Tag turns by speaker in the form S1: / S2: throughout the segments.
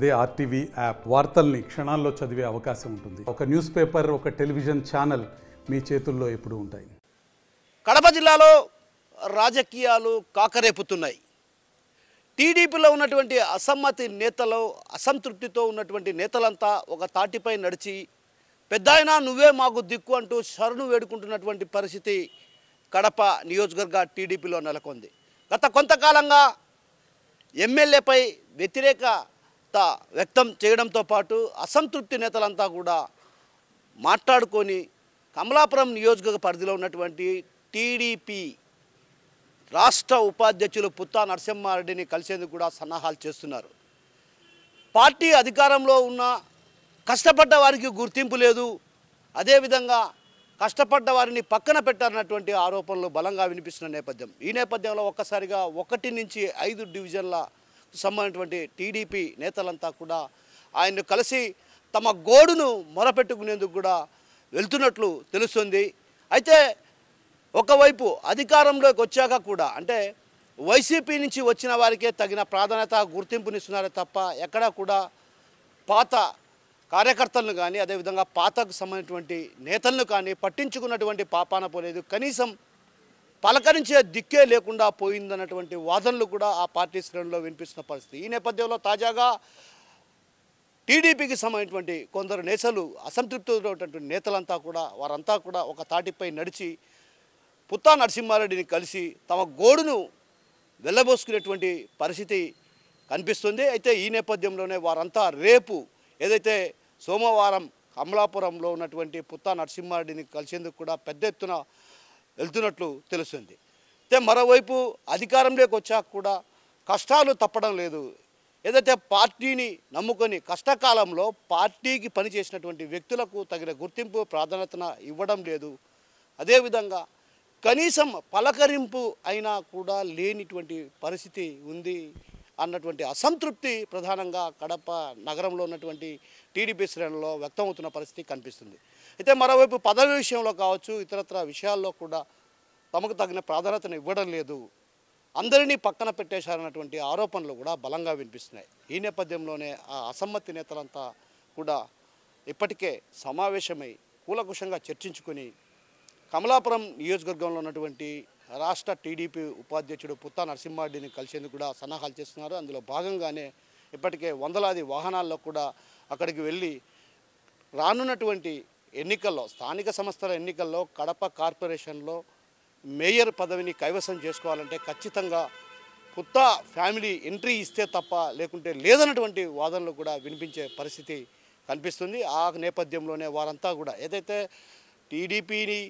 S1: అదే RTV app వార్తల్ని క్షణాల్లో చదివే అవకాశం ఉంటుంది. ఒక న్యూస్ పేపర్, ఒక టెలివిజన్ ఛానల్ మీ చేతుల్లో ఎప్పుడూ ఉంటాయి.
S2: కడప జిల్లాలో రాజకీయాలు కాకరేపుతున్నాయి. టీడీపీలో ఉన్నటువంటి అసమ్మతి నేతలు, అసంతృప్తితో ఉన్నటువంటి నేతలంతా ఒక తాటిపై నడిచి పెద్దాయనా నువ్వే మాకు దిక్కు అంటూ శరణు వేడుకుంటున్నటువంటి పరిస్థితి కడప నియోజకవర్గ టీడీపీలో నెలకొంది. గత కొంతకాలంగా ఎమ్మెల్యేపై వ్యతిరేకత వ్యక్తం చేయడంతో పాటు అసంతృప్తి నేతలంతా కూడా మాట్లాడుకొని కమలాపురం నియోజకవర్గ పరిధిలో ఉన్నటువంటి టీడీపీ రాష్ట్ర ఉపాధ్యక్షులు పుత్తా నరసింహారెడ్డిని కలిసేందుకు కూడా సన్నాహాలు చేస్తున్నారు. పార్టీ అధికారంలో ఉన్న కష్టపడ్డ వారికి గుర్తింపు లేదు, అదేవిధంగా కష్టపడ్డ వారిని పక్కన పెట్టారన్నటువంటి ఆరోపణలు బలంగా వినిపిస్తున్న నేపథ్యం. ఈ నేపథ్యంలో ఒక్కసారిగా 1 నుంచి 5 డివిజన్ల సంబంధించినటువంటి టీడీపీ నేతలంతా కూడా ఆయన్ను కలిసి తమ గోడును మొరపెట్టుకునేందుకు కూడా వెళ్తున్నట్లు తెలుస్తుంది. అయితే ఒకవైపు అధికారంలోకి వచ్చాక కూడా అంటే వైసీపీ నుంచి వచ్చిన వారికే తగిన ప్రాధాన్యత గుర్తింపునిస్తున్నారే తప్ప ఎక్కడా కూడా పాత కార్యకర్తలను కానీ అదేవిధంగా పాతకు సంబంధించినటువంటి నేతలను కానీ పట్టించుకున్నటువంటి పాపాన పోలేదు. కనీసం పలకరించే దిక్కే లేకుండా పోయిందన్నటువంటి వాదనలు కూడా ఆ పార్టీ శ్రేణుల్లో వినిపిస్తున్న పరిస్థితి. ఈ నేపథ్యంలో తాజాగా టీడీపీకి సంబంధించినటువంటి కొందరు నేతలు, అసంతృప్తితో ఉన్నటువంటి నేతలంతా కూడా వారంతా కూడా ఒక తాటిపై నడిచి పుత్తా నరసింహారెడ్డిని కలిసి తమ గోడును వెళ్ళబోసుకునేటువంటి పరిస్థితి కనిపిస్తుంది. అయితే ఈ నేపథ్యంలోనే వారంతా రేపు ఏదైతే సోమవారం కమలాపురంలో ఉన్నటువంటి పుత్తా నరసింహారెడ్డిని కలిసేందుకు కూడా పెద్ద ఎత్తున వెళ్తున్నట్లు తెలుస్తుంది. అయితే మరోవైపు అధికారంలోకి వచ్చాక కూడా కష్టాలు తప్పడం లేదు. ఏదైతే పార్టీని నమ్ముకొని కష్టకాలంలో పార్టీకి పనిచేసినటువంటి వ్యక్తులకు తగిన గుర్తింపు ప్రాధాన్యతను ఇవ్వడం లేదు. అదేవిధంగా కనీసం పలకరింపు అయినా కూడా లేనిటువంటి పరిస్థితి ఉంది అన్నటువంటి అసంతృప్తి ప్రధానంగా కడప నగరంలో ఉన్నటువంటి టీడీపీ శ్రేణుల్లో వ్యక్తమవుతున్న పరిస్థితి కనిపిస్తుంది. అయితే మరోవైపు పదవి విషయంలో కావచ్చు, ఇతరత్ర విషయాల్లో కూడా తమకు తగిన ప్రాధాన్యతను ఇవ్వడం లేదు, అందరినీ పక్కన పెట్టేశారన్నటువంటి ఆరోపణలు కూడా బలంగా వినిపిస్తున్నాయి. ఈ నేపథ్యంలోనే ఆ అసమ్మతి నేతలంతా కూడా ఇప్పటికే సమావేశమై కూలకుషంగా చర్చించుకొని కమలాపురం నియోజకవర్గంలో ఉన్నటువంటి రాష్ట్ర టీడీపీ ఉపాధ్యక్షుడు పుత్తా నరసింహారెడ్డిని కలిసేందుకు కూడా సన్నాహాలు చేస్తున్నారు. అందులో భాగంగానే ఇప్పటికే వందలాది వాహనాల్లో కూడా అక్కడికి వెళ్ళి రానున్నటువంటి ఎన్నికల్లో, స్థానిక సంస్థల ఎన్నికల్లో కడప కార్పొరేషన్లో మేయర్ పదవిని కైవసం చేసుకోవాలంటే ఖచ్చితంగా పుత్తా ఫ్యామిలీ ఎంట్రీ ఇస్తే తప్ప లేకుంటే లేదన్నటువంటి వాదనలు కూడా వినిపించే పరిస్థితి కనిపిస్తుంది. ఆ నేపథ్యంలోనే వారంతా కూడా ఏదైతే టీడీపీని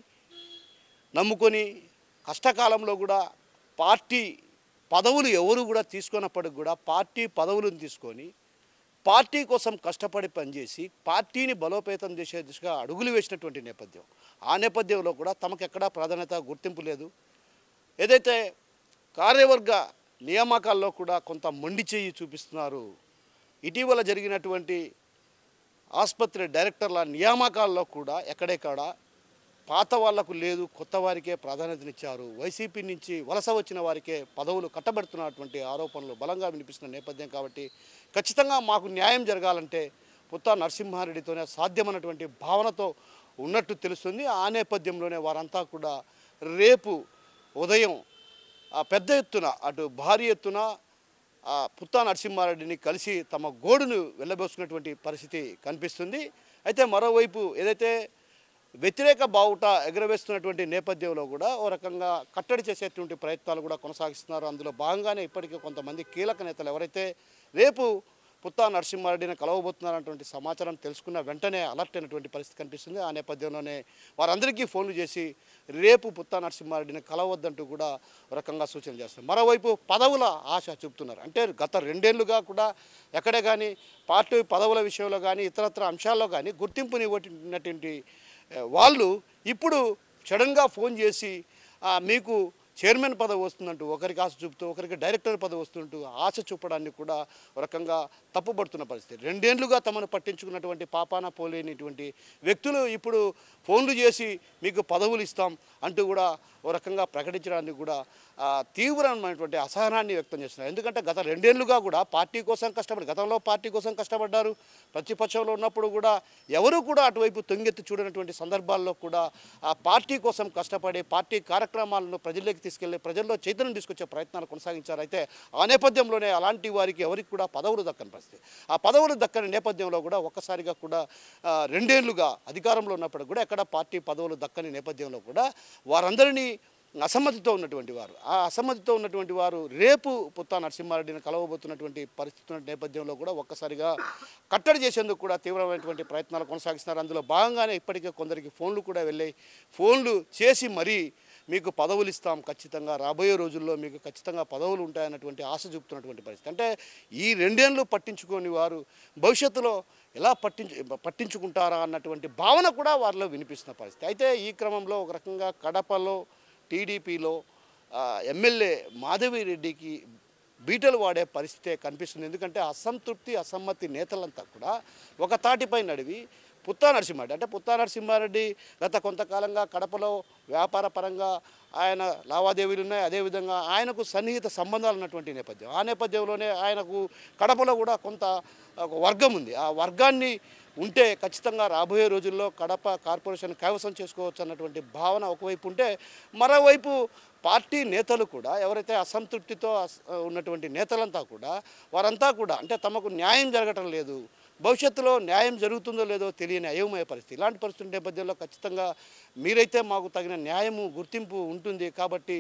S2: నమ్ముకొని కష్టకాలంలో కూడా పార్టీ పదవులు ఎవరు కూడా తీసుకున్నప్పటికి కూడా పార్టీ పదవులను తీసుకొని పార్టీ కోసం కష్టపడి పనిచేసి పార్టీని బలోపేతం చేసే దిశగా అడుగులు వేసినటువంటి నేపథ్యం. ఆ నేపథ్యంలో కూడా తమకెక్కడా ప్రాధాన్యత గుర్తింపు లేదు. ఏదైతే కార్యవర్గ నియామకాల్లో కూడా కొంత మొండి చెయ్యి చూపిస్తున్నారు. ఇటీవల జరిగినటువంటి ఆసుపత్రి డైరెక్టర్ల నియామకాల్లో కూడా ఎక్కడెక్కడ పాత వాళ్లకు లేదు, కొత్త వారికే ప్రాధాన్యతనిచ్చారు. వైసీపీ నుంచి వలస వచ్చిన వారికే పదవులు కట్టబెడుతున్నటువంటి ఆరోపణలు బలంగా వినిపిస్తున్న నేపథ్యం కాబట్టి ఖచ్చితంగా మాకు న్యాయం జరగాలంటే పుత్తా నరసింహారెడ్డితోనే సాధ్యమైనటువంటి భావనతో ఉన్నట్టు తెలుస్తుంది. ఆ నేపథ్యంలోనే వారంతా కూడా రేపు ఉదయం పెద్ద ఎత్తున అటు భారీ ఎత్తున పుత్తా నరసింహారెడ్డిని కలిసి తమ గోడును వెళ్ళబోసుకున్నటువంటి పరిస్థితి కనిపిస్తుంది. అయితే మరోవైపు ఏదైతే వ్యతిరేక బావుట ఎగరవేస్తున్నటువంటి నేపథ్యంలో కూడా ఓ రకంగా కట్టడి చేసేటువంటి ప్రయత్నాలు కూడా కొనసాగిస్తున్నారు. అందులో భాగంగానే ఇప్పటికీ కొంతమంది కీలక నేతలు ఎవరైతే రేపు పుత్తా నరసింహారెడ్డిని కలవబోతున్నారన్నటువంటి సమాచారం తెలుసుకున్న వెంటనే అలర్ట్ అయినటువంటి పరిస్థితి కనిపిస్తుంది. ఆ నేపథ్యంలోనే వారందరికీ ఫోన్లు చేసి రేపు పుత్తా నరసింహారెడ్డిని కలవద్దంటూ కూడా ఒక రకంగా సూచన చేస్తారు. మరోవైపు పదవుల ఆశ చూపుతున్నారు. అంటే గత 2 ఏళ్లుగా కూడా ఎక్కడే కానీ పార్టీ పదవుల విషయంలో కానీ ఇతరత్ర అంశాల్లో కానీ గుర్తింపునివ్వనటువంటి వాళ్ళు ఇప్పుడు సడన్గా ఫోన్ చేసి మీకు చైర్మన్ పదవి వస్తుందంటూ ఒకరికి ఆశ చూపుతూ ఒకరికి డైరెక్టర్ పదవి వస్తుంటూ ఆశ చూపడాన్ని కూడా ఒక రకంగా తప్పుపడుతున్న పరిస్థితి. 2 ఏళ్లుగా తమను పట్టించుకున్నటువంటి పాపాన పోలేనిటువంటి వ్యక్తులు ఇప్పుడు ఫోన్లు చేసి మీకు పదవులు ఇస్తాం, అంటూ కూడా ఓ రకంగా ప్రకటించడానికి కూడా తీవ్రమైనటువంటి అసహనాన్ని వ్యక్తం చేస్తున్నారు. ఎందుకంటే గత 2 ఏళ్లుగా కూడా పార్టీ కోసం గతంలో పార్టీ కోసం కష్టపడ్డారు. ప్రతిపక్షంలో ఉన్నప్పుడు కూడా ఎవరు కూడా అటువైపు తొంగెత్తి చూడనటువంటి సందర్భాల్లో కూడా ఆ పార్టీ కోసం కష్టపడి పార్టీ కార్యక్రమాలను ప్రజల్లోకి తీసుకెళ్లి ప్రజల్లో చైతన్యం తీసుకొచ్చే ప్రయత్నాలు కొనసాగించారు. అయితే ఆ నేపథ్యంలోనే అలాంటి వారికి ఎవరికి కూడా పదవులు దక్కని పరిస్థితి. ఆ పదవులు దక్కని నేపథ్యంలో కూడా ఒక్కసారిగా కూడా 2 ఏళ్లుగా అధికారంలో ఉన్నప్పుడు కూడా ఎక్కడ పార్టీ పదవులు దక్కని నేపథ్యంలో కూడా వారందరినీ అసమ్మతితో ఉన్నటువంటి వారు రేపు పుత్తా నరసింహారెడ్డిని కలవబోతున్నటువంటి పరిస్థితి నేపథ్యంలో కూడా ఒక్కసారిగా కట్టడి చేసేందుకు కూడా తీవ్రమైనటువంటి ప్రయత్నాలు కొనసాగిస్తున్నారు. అందులో భాగంగానే ఇప్పటికే కొందరికి ఫోన్లు కూడా వెళ్ళాయి. ఫోన్లు చేసి మరీ మీకు పదవులు ఇస్తాం, ఖచ్చితంగా రాబోయే రోజుల్లో మీకు ఖచ్చితంగా పదవులు ఉంటాయన్నటువంటి ఆశ చూపుతున్నటువంటి పరిస్థితి. అంటే ఈ 2 ఏళ్ళు పట్టించుకొని వారు భవిష్యత్తులో ఎలా పట్టించుకుంటారా అన్నటువంటి భావన కూడా వారిలో వినిపిస్తున్న పరిస్థితి. అయితే ఈ క్రమంలో ఒక రకంగా కడపలో టీడీపీలో ఎమ్మెల్యే మాధవిరెడ్డికి బీటలు వాడే పరిస్థితే కనిపిస్తుంది. ఎందుకంటే అసమ్మతి నేతలంతా కూడా ఒక తాటిపై నడివి పుత్తా నరసింహారెడ్డి గత కొంతకాలంగా కడపలో వ్యాపార పరంగా ఆయన లావాదేవీలు ఉన్నాయి. అదేవిధంగా ఆయనకు సన్నిహిత సంబంధాలు ఉన్నటువంటి నేపథ్యం. ఆ నేపథ్యంలోనే ఆయనకు కడపలో కూడా కొంత వర్గం ఉంది. ఆ వర్గాన్ని ఉంటే ఖచ్చితంగా రాబోయే రోజుల్లో కడప కార్పొరేషన్ కైవసం చేసుకోవచ్చు అన్నటువంటి భావన ఒకవైపు ఉంటే, మరోవైపు పార్టీ నేతలు కూడా ఎవరైతే అసంతృప్తితో ఉన్నటువంటి నేతలంతా కూడా వారంతా కూడా అంటే తమకు న్యాయం జరగటం లేదు, భవిష్యత్తులో న్యాయం జరుగుతుందో లేదో తెలియని అయోమయ పరిస్థితి. ఇలాంటి పరిస్థితి నేపథ్యంలో ఖచ్చితంగా మీరైతే మాకు తగిన న్యాయము గుర్తింపు ఉంటుంది కాబట్టి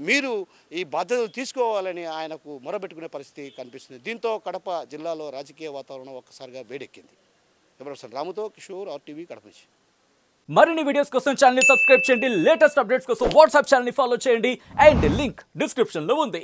S2: మీరు ఈ బాధ్యతలు తీసుకోవాలని ఆయనకు మొరబెట్టుకునే పరిస్థితి కనిపిస్తుంది. దీంతో కడప జిల్లాలో రాజకీయ వాతావరణం ఒక్కసారిగా వేడెక్కింది. రాముతో కిషోర్, RTV, కడప నుంచి.
S3: మరిన్ని వీడియోస్ కోసం ఛానల్ ని సబ్స్క్రైబ్ చేయండి. లేటెస్ట్ అప్డేట్స్ కోసం వాట్సాప్ ఛానల్ ని ఫాలో చేయండి. అండ్ లింక్ డిస్క్రిప్షన్ లో ఉంది.